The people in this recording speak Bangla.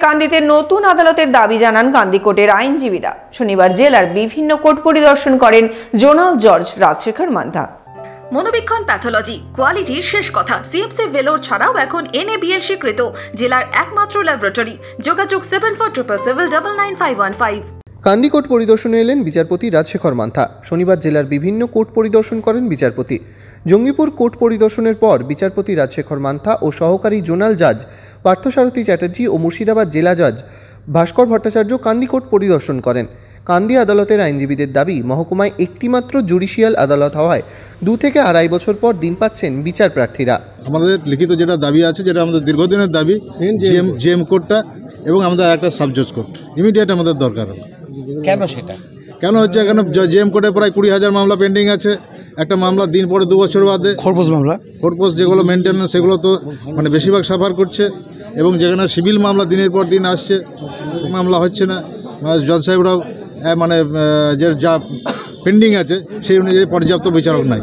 কান্দিতে নতুন আদালতের দাবি জানান কান্দি কোর্টের আইনজীবীরা। শনিবার জেলার বিভিন্ন কোর্ট পরিদর্শন করেন জোনাল জজ রাজশেখর মান্থা। মনোবীক্ষণ প্যাথোলজি কোয়ালিটির শেষ কথা। সিএমসি ভেলোর ছাড়াও এখন NABL স্বীকৃত জেলার একমাত্র ল্যাবরেটরি। যোগাযোগ 7477999515। কান্দি কোর্ট পরিদর্শনে এলেন বিচারপতি রাজশেখর মান্থা। শনিবার জেলার বিভিন্ন কোর্ট পরিদর্শন করেন বিচারপতি। জঙ্গিপুর কোর্ট পরিদর্শনের পর বিচারপতি রাজশেখর মান্থা ও সহকারী জোনাল জাজ পার্থসারথী চ্যাটার্জি ও মুর্শিদাবাদ জেলা জজ ভাস্কর ভট্টাচার্য কান্দি কোর্ট পরিদর্শন করেন। কান্দি আদালতের আইনজীবীদের দাবি, মহকুমায় একটিমাত্র জুডিশিয়াল আদালত হওয়ায় 2 থেকে 2.5 বছর পর দিন পাচ্ছেন বিচার প্রার্থীরা। আমাদের লিখিত যেটা দাবি আছে, যেটা আমাদের দীর্ঘদিনের দাবি, জিএম কোর্টটা এবং আমাদের একটা সাবজজ কোর্ট ইমিডিয়েট আমাদের দরকার। কেন সেটা? কেন হচ্ছে, এখানে জিএম কোর্টে প্রায় 20,000 মামলা পেন্ডিং আছে। একটা মামলা দিন পরে 2 বছর বাদে খোরপোশ যেগুলো মেনটেন্যান্স, সেগুলো তো মানে বেশিরভাগ সাফার করছে। এবং যেখানে সিভিল মামলা দিনের পর দিন আসছে, মামলা হচ্ছে না। জজ সাহেবরাও মানে যে যা পেন্ডিং আছে সেই অনুযায়ী পর্যাপ্ত বিচারক নাই।